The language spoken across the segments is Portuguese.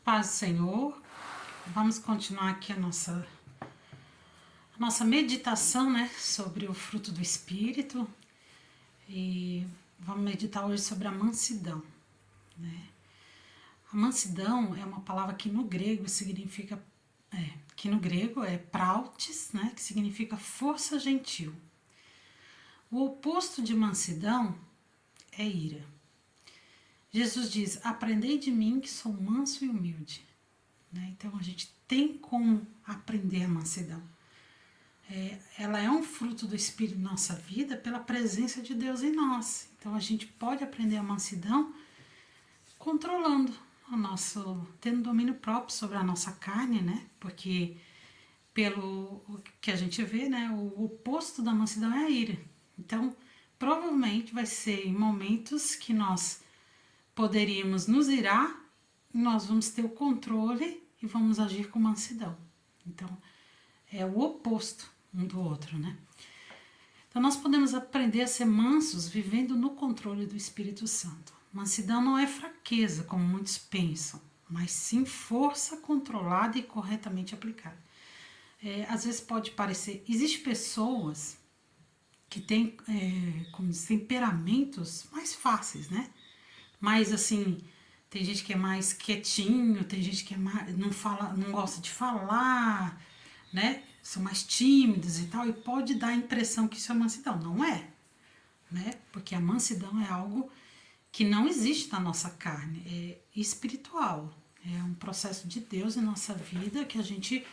Paz do Senhor. Vamos continuar aqui a nossa meditação, né, sobre o fruto do Espírito. E vamos meditar hoje sobre a mansidão, né? A mansidão é uma palavra que no grego significa, prautes, né, que significa força gentil. O oposto de mansidão é ira. Jesus diz: aprendei de mim que sou manso e humilde. Né? Então a gente tem como aprender a mansidão. Ela é um fruto do Espírito na nossa vida pela presença de Deus em nós. Então a gente pode aprender a mansidão controlando tendo domínio próprio sobre a nossa carne, né? Porque pelo que a gente vê, né, o oposto da mansidão é a ira. Então, provavelmente vai ser em momentos que nós poderíamos nos irar, nós vamos ter o controle e vamos agir com mansidão. Então, é o oposto um do outro, né? Então, nós podemos aprender a ser mansos vivendo no controle do Espírito Santo. Mansidão não é fraqueza, como muitos pensam, mas sim força controlada e corretamente aplicada. Às vezes pode parecer... Existem pessoas que têm temperamentos mais fáceis, né? Mas assim, tem gente que é mais quietinho, tem gente que não gosta de falar, né? São mais tímidos e tal, e pode dar a impressão que isso é mansidão. Não é, né? Porque a mansidão é algo que não existe na nossa carne, é espiritual. É um processo de Deus em nossa vida que a gente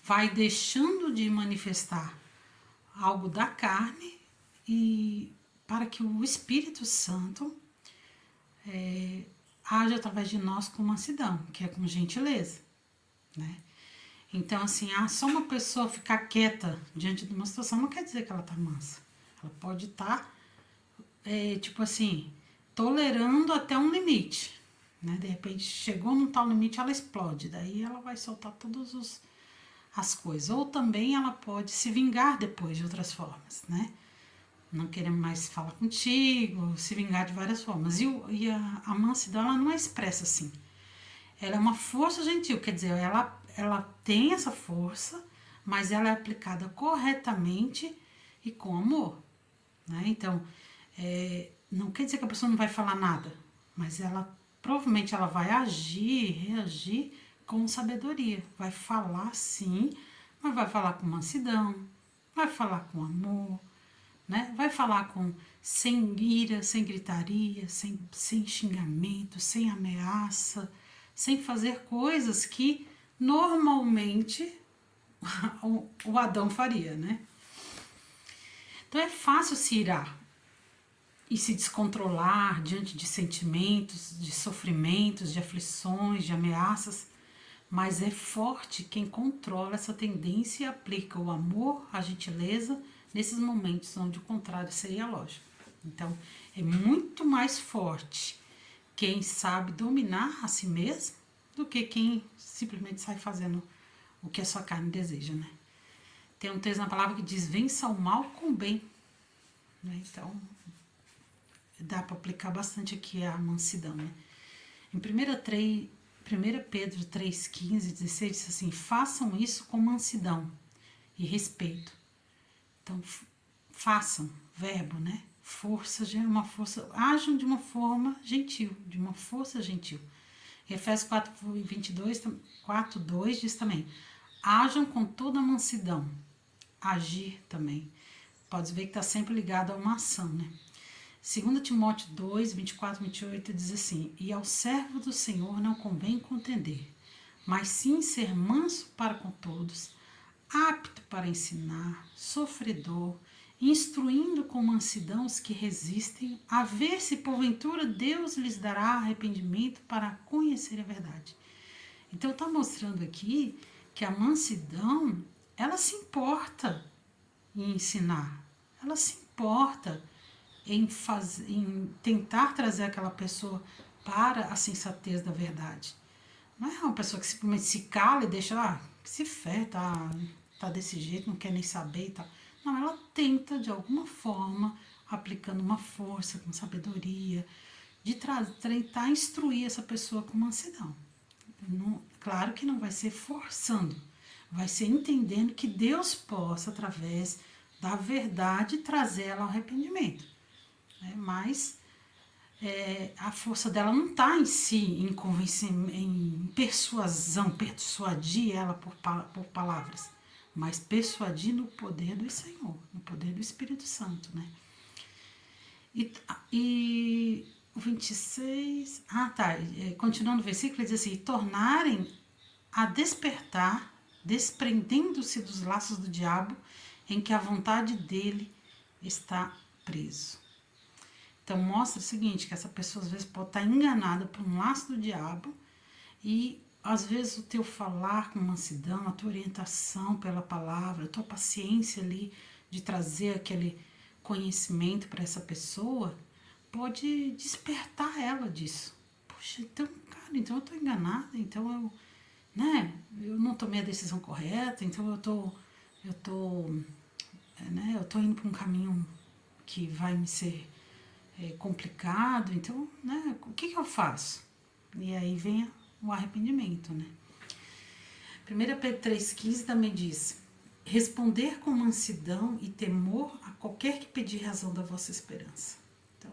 vai deixando de manifestar algo da carne e para que o Espírito Santo age através de nós com mansidão, que é com gentileza, né? Então, assim, só uma pessoa ficar quieta diante de uma situação não quer dizer que ela tá mansa. Ela pode estar, tolerando até um limite, né? De repente, chegou num tal limite, ela explode. Daí ela vai soltar todas as coisas. Ou também ela pode se vingar depois de outras formas, né? Não querendo mais falar contigo, se vingar de várias formas. E a mansidão, ela não é expressa assim. Ela é uma força gentil, quer dizer, ela tem essa força, mas ela é aplicada corretamente e com amor, né? Então, não quer dizer que a pessoa não vai falar nada, mas provavelmente ela vai agir, reagir com sabedoria. Vai falar sim, mas vai falar com mansidão, vai falar com amor, né? Vai falar sem ira, sem gritaria, sem xingamento, sem ameaça, sem fazer coisas que normalmente o Adão faria, né? Então é fácil se irar e se descontrolar diante de sentimentos, de sofrimentos, de aflições, de ameaças, mas é forte quem controla essa tendência e aplica o amor, a gentileza, nesses momentos onde o contrário seria lógico. Então, é muito mais forte quem sabe dominar a si mesmo do que quem simplesmente sai fazendo o que a sua carne deseja, né? Tem um texto na palavra que diz: vença o mal com o bem, né? Então, dá para aplicar bastante aqui a mansidão, né? Em 1 Pedro 3,15 e 16 diz assim: façam isso com mansidão e respeito. Então, façam, verbo, né? Força já é uma força, ajam de uma forma gentil, de uma força gentil. Efésios 4:2 diz também: ajam com toda mansidão, agir também. Pode ver que está sempre ligado a uma ação, né? 2 Timóteo 2:24-28 diz assim: e ao servo do Senhor não convém contender, mas sim ser manso para com todos, apto para ensinar, sofredor, instruindo com mansidão os que resistem, a ver se porventura Deus lhes dará arrependimento para conhecer a verdade. Então está mostrando aqui que a mansidão, ela se importa em ensinar, ela se importa em tentar trazer aquela pessoa para a sensatez da verdade. Não é uma pessoa que simplesmente se cala e deixa, que se ferra, tá desse jeito, não quer nem saber e tal. Não, ela tenta de alguma forma, aplicando uma força, com sabedoria, de tentar instruir essa pessoa com mansidão. Claro que não vai ser forçando, vai ser entendendo que Deus possa, através da verdade, trazer ela ao arrependimento. Né? Mas a força dela não está em si, em convencimento, em persuasão, persuadir ela por palavras, mas persuadir no poder do Senhor, no poder do Espírito Santo, né? E o 26, continuando o versículo, ele diz assim, tornarem a despertar, desprendendo-se dos laços do diabo, em que a vontade dele está preso. Então mostra o seguinte, que essa pessoa às vezes pode estar enganada por um laço do diabo e às vezes o teu falar com mansidão, a tua orientação pela palavra, a tua paciência ali de trazer aquele conhecimento para essa pessoa pode despertar ela disso. Poxa, então, cara, então eu estou enganada, então eu não tomei a decisão correta, então eu tô indo para um caminho que vai me ser complicado, então, né, o que eu faço? E aí vem o arrependimento, né? 1 Pedro 3,15 também diz, responder com mansidão e temor a qualquer que pedir razão da vossa esperança. Então,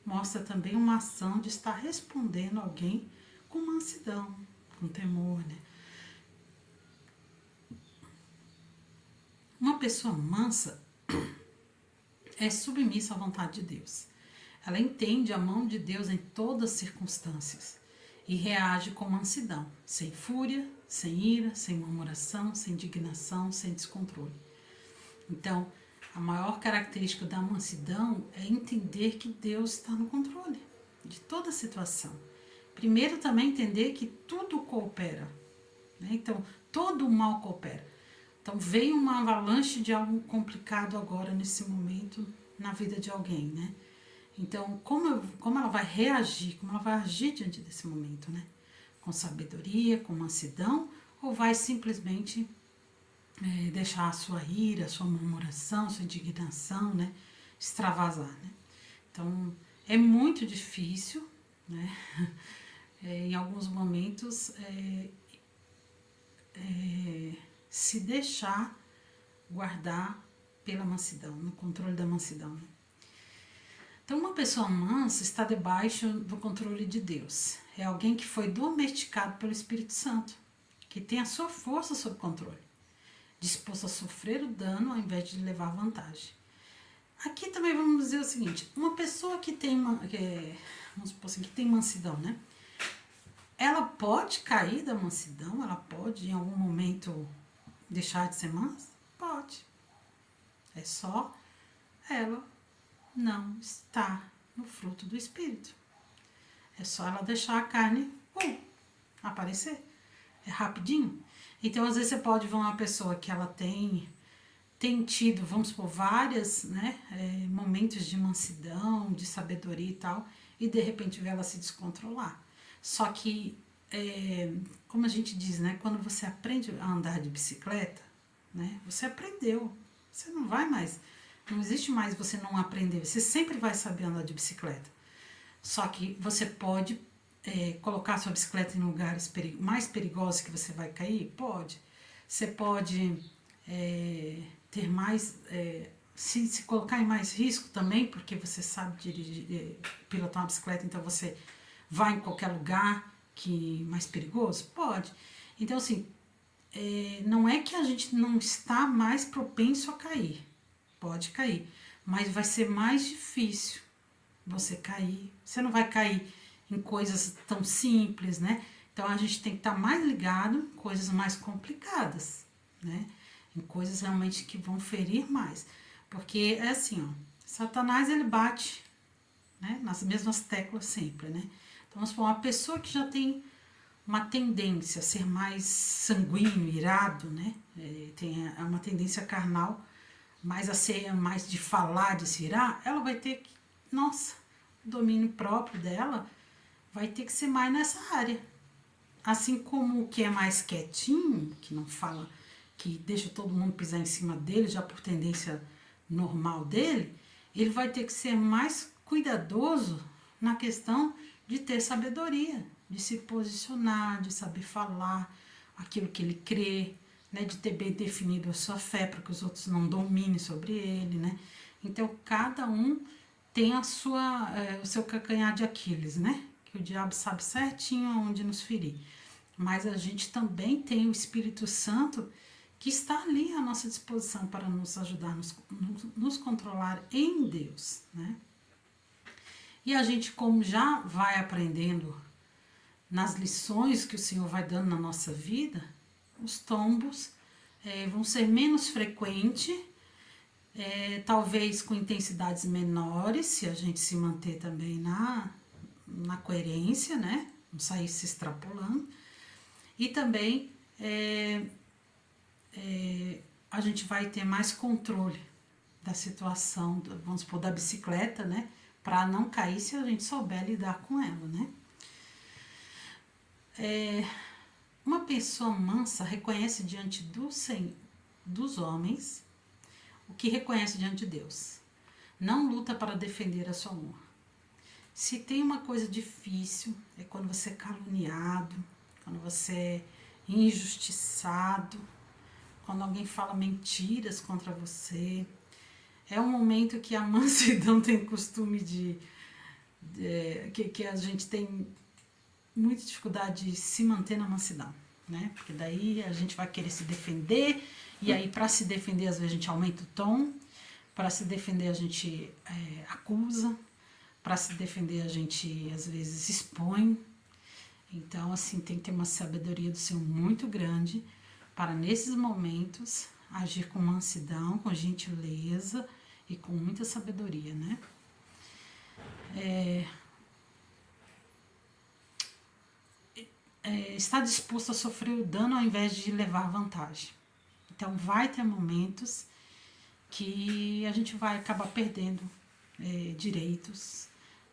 mostra também uma ação de estar respondendo alguém com mansidão, com temor, né? Uma pessoa mansa é submissa à vontade de Deus. Ela entende a mão de Deus em todas as circunstâncias e reage com mansidão, sem fúria, sem ira, sem murmuração, sem indignação, sem descontrole. Então, a maior característica da mansidão é entender que Deus está no controle de toda a situação. Primeiro, também entender que tudo coopera, né? Então, todo o mal coopera. Então, veio uma avalanche de algo complicado agora, nesse momento, na vida de alguém, né? Então, como ela vai reagir, como ela vai agir diante desse momento, né? Com sabedoria, com mansidão, ou vai simplesmente deixar a sua ira, a sua murmuração, a sua indignação, né? Extravasar, né? Então, é muito difícil, né? Em alguns momentos, se deixar guardar pela mansidão, no controle da mansidão. Então, uma pessoa mansa está debaixo do controle de Deus. É alguém que foi domesticado pelo Espírito Santo, que tem a sua força sob controle, disposto a sofrer o dano ao invés de levar vantagem. Aqui também vamos dizer o seguinte, uma pessoa que tem, vamos supor assim, que tem mansidão, né? Ela pode cair da mansidão, ela pode em algum momento deixar de ser mansa? Pode. É só ela não estar no fruto do Espírito. É só ela deixar a carne aparecer. É rapidinho. Então, às vezes você pode ver uma pessoa que ela tem tido, vamos supor, várias, né, momentos de mansidão, de sabedoria e tal, e de repente ver ela se descontrolar. Só que, como a gente diz, né, quando você aprende a andar de bicicleta, né, você aprendeu. Você não vai mais, não existe mais você não aprender, você sempre vai saber andar de bicicleta. Só que você pode colocar sua bicicleta em lugares mais perigosos que você vai cair? Pode. Você pode ter mais, se colocar em mais risco também, porque você sabe dirigir, pilotar uma bicicleta, então você vai em qualquer lugar que mais perigoso? Pode. Então, assim, não é que a gente não está mais propenso a cair. Pode cair, mas vai ser mais difícil você cair. Você não vai cair em coisas tão simples, né? Então a gente tem que estar mais ligado em coisas mais complicadas, né? Em coisas realmente que vão ferir mais. Porque é assim, ó, Satanás ele bate, né, nas mesmas teclas sempre, né? Então vamos supor, uma pessoa que já tem uma tendência a ser mais sanguíneo, irado, né? Tem uma tendência carnal, mais a ser mais de falar, de se irar, ela vai ter que, nossa, o domínio próprio dela vai ter que ser mais nessa área. Assim como o que é mais quietinho, que não fala, que deixa todo mundo pisar em cima dele, já por tendência normal dele, ele vai ter que ser mais cuidadoso na questão de ter sabedoria, de se posicionar, de saber falar aquilo que ele crê, né, de ter bem definido a sua fé para que os outros não dominem sobre ele, né? Então cada um tem a sua, o seu calcanhar de Aquiles, né? Que o diabo sabe certinho onde nos ferir. Mas a gente também tem o Espírito Santo que está ali à nossa disposição para nos ajudar, nos controlar em Deus, né? E a gente, como já vai aprendendo nas lições que o Senhor vai dando na nossa vida, os tombos vão ser menos frequentes, talvez com intensidades menores, se a gente se manter também na coerência, né? Não sair se extrapolando. E também a gente vai ter mais controle da situação, vamos supor, da bicicleta, né? Para não cair se a gente souber lidar com ela, né? Uma pessoa mansa reconhece diante dos homens o que reconhece diante de Deus. Não luta para defender a sua honra. Se tem uma coisa difícil, é quando você é caluniado, quando você é injustiçado, quando alguém fala mentiras contra você. É um momento que a mansidão tem costume que a gente tem muita dificuldade de se manter na mansidão, né? Porque daí a gente vai querer se defender, e aí para se defender às vezes a gente aumenta o tom, para se defender a gente acusa, para se defender a gente às vezes expõe. Então assim, tem que ter uma sabedoria do Senhor muito grande para nesses momentos agir com mansidão, com gentileza e com muita sabedoria, né? Está disposto a sofrer o dano ao invés de levar vantagem. Então vai ter momentos que a gente vai acabar perdendo direitos,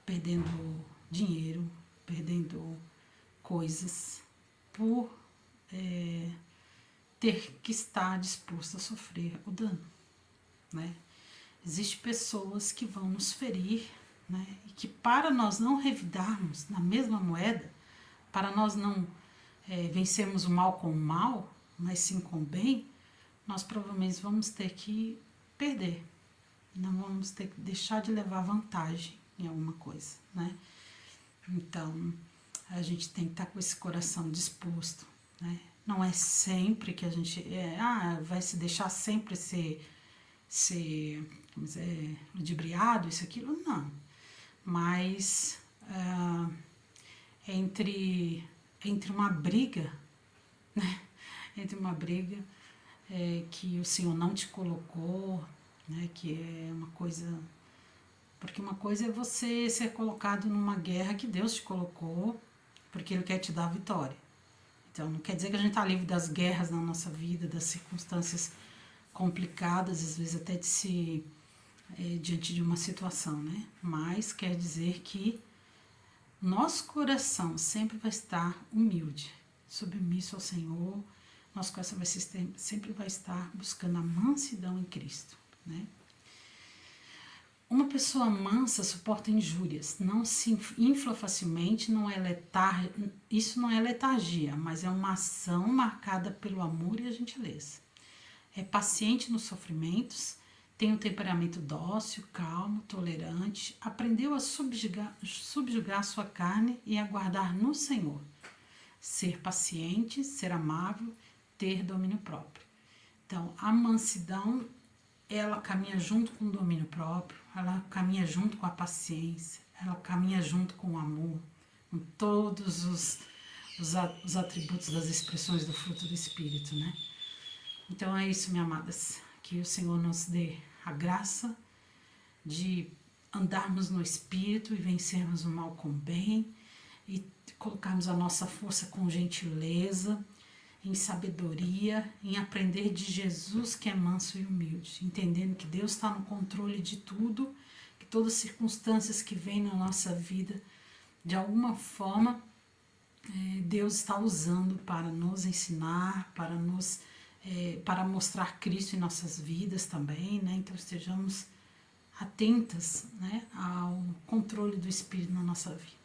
perdendo dinheiro, perdendo coisas por ter que estar disposto a sofrer o dano, né? Existem pessoas que vão nos ferir, né? E que para nós não revidarmos na mesma moeda, para nós não vencermos o mal com o mal, mas sim com o bem, nós provavelmente vamos ter que perder. Não vamos ter que deixar de levar vantagem em alguma coisa, né? Então, a gente tem que estar com esse coração disposto, né? Não é sempre que a gente vai se deixar sempre ser ludibriado, isso, aquilo, não. Mas entre uma briga, né? Entre uma briga que o Senhor não te colocou, né? Que é uma coisa... Porque uma coisa é você ser colocado numa guerra que Deus te colocou, porque Ele quer te dar a vitória. Então, não quer dizer que a gente está livre das guerras na nossa vida, das circunstâncias complicadas, às vezes até de se... diante de uma situação, né? Mas quer dizer que nosso coração sempre vai estar humilde, submisso ao Senhor. Nosso coração sempre vai estar buscando a mansidão em Cristo, né? Uma pessoa mansa suporta injúrias, não se infla facilmente, isso não é letargia, mas é uma ação marcada pelo amor e a gentileza. É paciente nos sofrimentos, tem um temperamento dócil, calmo, tolerante, aprendeu a subjugar sua carne e aguardar no Senhor. Ser paciente, ser amável, ter domínio próprio. Então, a mansidão, ela caminha junto com o domínio próprio, ela caminha junto com a paciência, ela caminha junto com o amor, com todos os atributos das expressões do fruto do Espírito, né? Então é isso, minhas amadas, que o Senhor nos dê a graça de andarmos no Espírito e vencermos o mal com o bem e colocarmos a nossa força com gentileza, em sabedoria, em aprender de Jesus que é manso e humilde, entendendo que Deus está no controle de tudo, que todas as circunstâncias que vêm na nossa vida, de alguma forma, Deus está usando para nos ensinar, para mostrar Cristo em nossas vidas também, né? Então estejamos atentas, né, ao controle do Espírito na nossa vida.